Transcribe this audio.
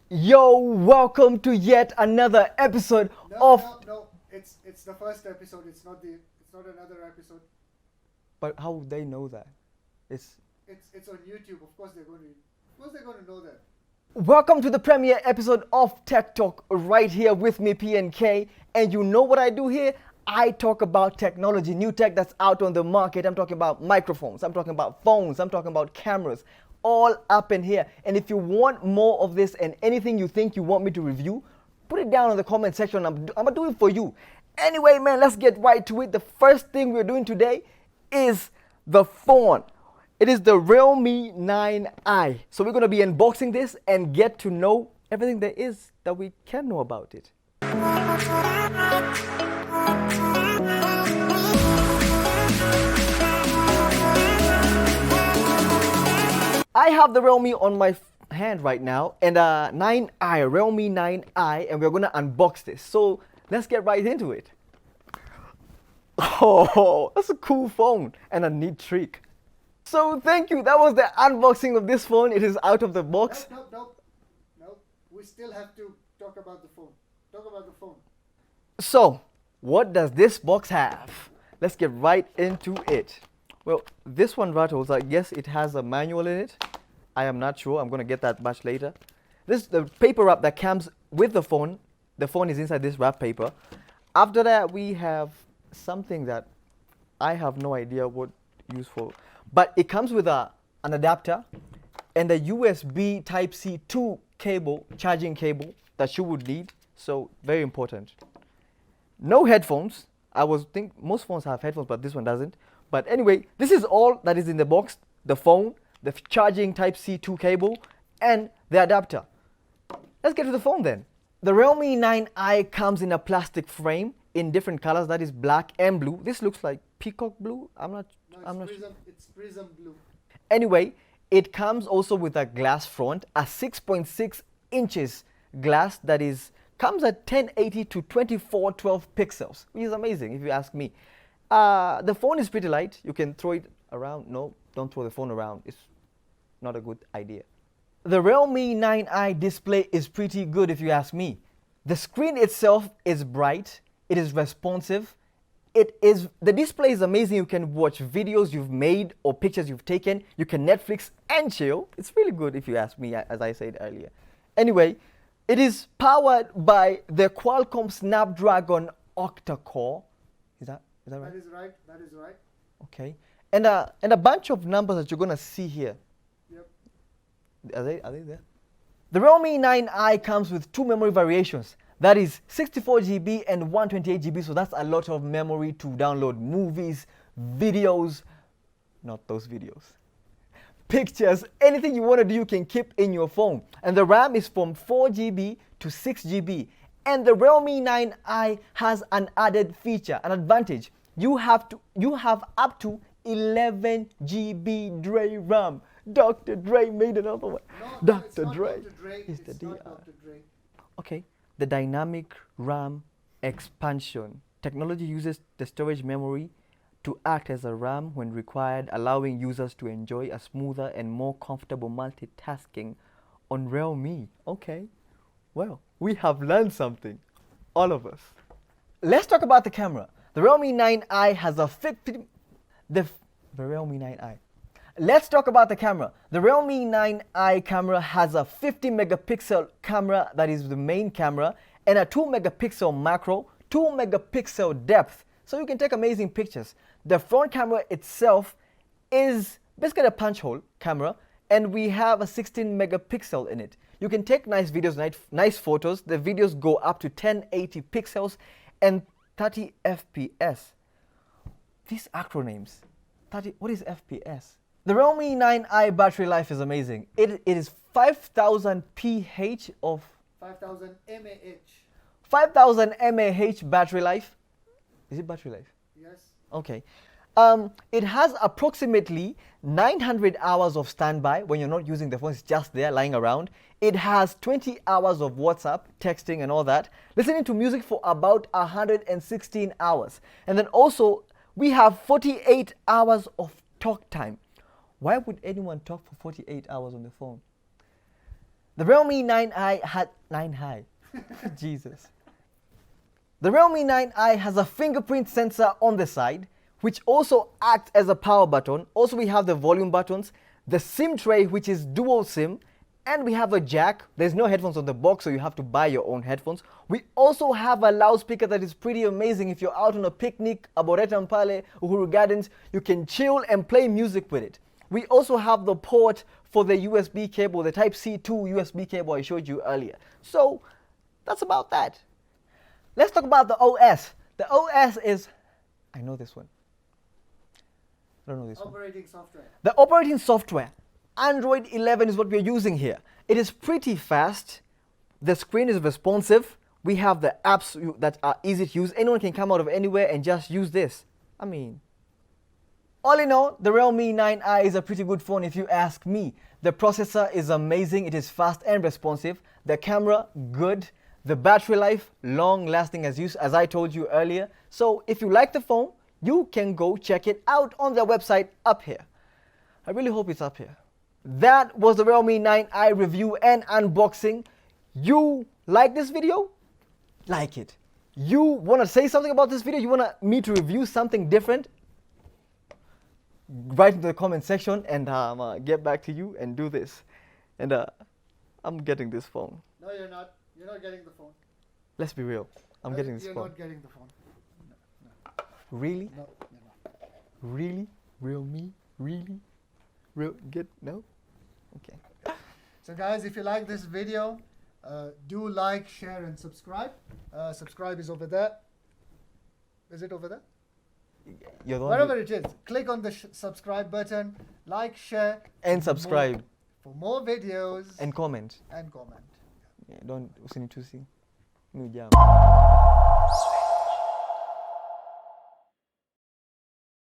Yo, welcome to yet another episode of. No. It's the first episode. It's not another episode. But how would they know that? It's. It's on YouTube. Of course they're going to know that. Welcome to the premiere episode of Tech Talk right here with me, PNK. And you know what I do here? I talk about technology, new tech that's out on the market. I'm talking about microphones, I'm talking about phones, I'm talking about cameras, all up in here. And if you want more of this and anything you think you want me to review, put it down in the comment section. I'm gonna do it for you. Anyway, man, let's get right to it. The first thing we're doing today is the phone. It is the Realme 9i. So we're gonna be unboxing this and get to know everything there is that we can know about it. I have the Realme on my hand right now, and 9i, Realme 9i, and we're gonna unbox this. So let's get right into it. Oh, that's a cool phone and a neat trick. So thank you. That was the unboxing of this phone. It is out of the box. No. We still have to talk about the phone. Talk about the phone. So, what does this box have? Let's get right into it. Well, this one rattles. I guess it has a manual in it. I am not sure. I'm going to get that much later. This is the paper wrap that comes with the phone. The phone is inside this wrap paper. After that, we have something that I have no idea what useful. But it comes with an adapter and a USB Type-C 2 cable, charging cable that you would need. So, very important. No headphones. I was think most phones have headphones, but this one doesn't. But anyway, this is all that is in the box: the phone, the charging Type-C 2 cable, and the adapter. Let's get to the phone then. The Realme 9i comes in a plastic frame in different colors, that is black and blue. This looks like peacock blue. No, it's prism blue. Anyway, it comes also with a glass front, a 6.6 inches glass that comes at 1080 to 2412 pixels, which is amazing if you ask me. The phone is pretty light. You can throw it around. No, don't throw the phone around. It's not a good idea. The Realme 9i display is pretty good if you ask me. The screen itself is bright. It is responsive. The display is amazing. You can watch videos you've made or pictures you've taken. You can Netflix and chill. It's really good if you ask me, as I said earlier. Anyway, it is powered by the Qualcomm Snapdragon octa-core. Is that right? That is right. Okay. And a bunch of numbers that you're gonna see here. Yep. Are they there? The Realme 9i comes with two memory variations. That is 64 GB and 128 GB. So that's a lot of memory to download movies, videos, not those videos, pictures, anything you want to do, you can keep in your phone. And the RAM is from 4 GB to 6 GB. And the Realme 9i has an added feature, an advantage. You have up to 11 GB Dre RAM. Dr. Dre made another one. No, Dr. Dre. It's the not DR. Dr. Dre. Okay. The dynamic RAM expansion technology uses the storage memory to act as a RAM when required, allowing users to enjoy a smoother and more comfortable multitasking on Realme. Okay, well, we have learned something, all of us. Let's talk about the camera. The Realme 9i has a 50. The Realme 9i. Let's talk about the camera. The Realme 9i camera has a 50 megapixel camera that is the main camera, and a 2 megapixel macro, 2 megapixel depth. So you can take amazing pictures. The front camera itself is basically a punch hole camera, and we have a 16 megapixel in it. You can take nice videos, nice photos. The videos go up to 1080 pixels and 30 FPS. These acronyms. What is FPS? The Realme 9i battery life is amazing. It is 5000 pH of 5000 mAh. 5000 mAh battery life. Is it battery life? Yes. Okay. It has approximately 900 hours of standby when you're not using the phone. It's just there lying around. It has 20 hours of WhatsApp, texting and all that. Listening to music for about 116 hours. And then also we have 48 hours of talk time. Why would anyone talk for 48 hours on the phone? The Realme 9i had 9i. Jesus. The Realme 9i has a fingerprint sensor on the side, which also acts as a power button. Also, we have the volume buttons, the SIM tray, which is dual SIM, and we have a jack. There's no headphones on the box, so you have to buy your own headphones. We also have a loudspeaker that is pretty amazing. If you're out on a picnic, Arboretum Pale, Uhuru Gardens, you can chill and play music with it. We also have the port for the USB cable, the Type-C 2 USB cable I showed you earlier. So that's about that. Let's talk about the OS. The OS is, I know this one. I don't know this one. Operating software. The operating software, Android 11 is what we're using here. It is pretty fast. The screen is responsive. We have the apps that are easy to use. Anyone can come out of anywhere and just use this. I mean, all in all, the Realme 9i is a pretty good phone if you ask me. The processor is amazing. It is fast and responsive. The camera, good. The battery life, long lasting as I told you earlier. So if you like the phone, you can go check it out on their website up here. I really hope it's up here. That was the Realme 9i review and unboxing. You like this video? Like it. You want to say something about this video? You want me to review something different? Write in the comment section and get back to you and do this. And I'm getting this phone. No, you're not. You're not getting the phone. Let's be real. I'm getting this You're phone. not getting the phone. Really? No, you're not. Really? Realme? Really? No? Okay. So guys, if you like this video, do like, share, and subscribe. Subscribe is over there. Is it over there? You're the one Wherever it is. Click on the subscribe button, like, share, and subscribe. For more videos. And comment. And comment. Yeah, don't usinichusi. Ni ujambo.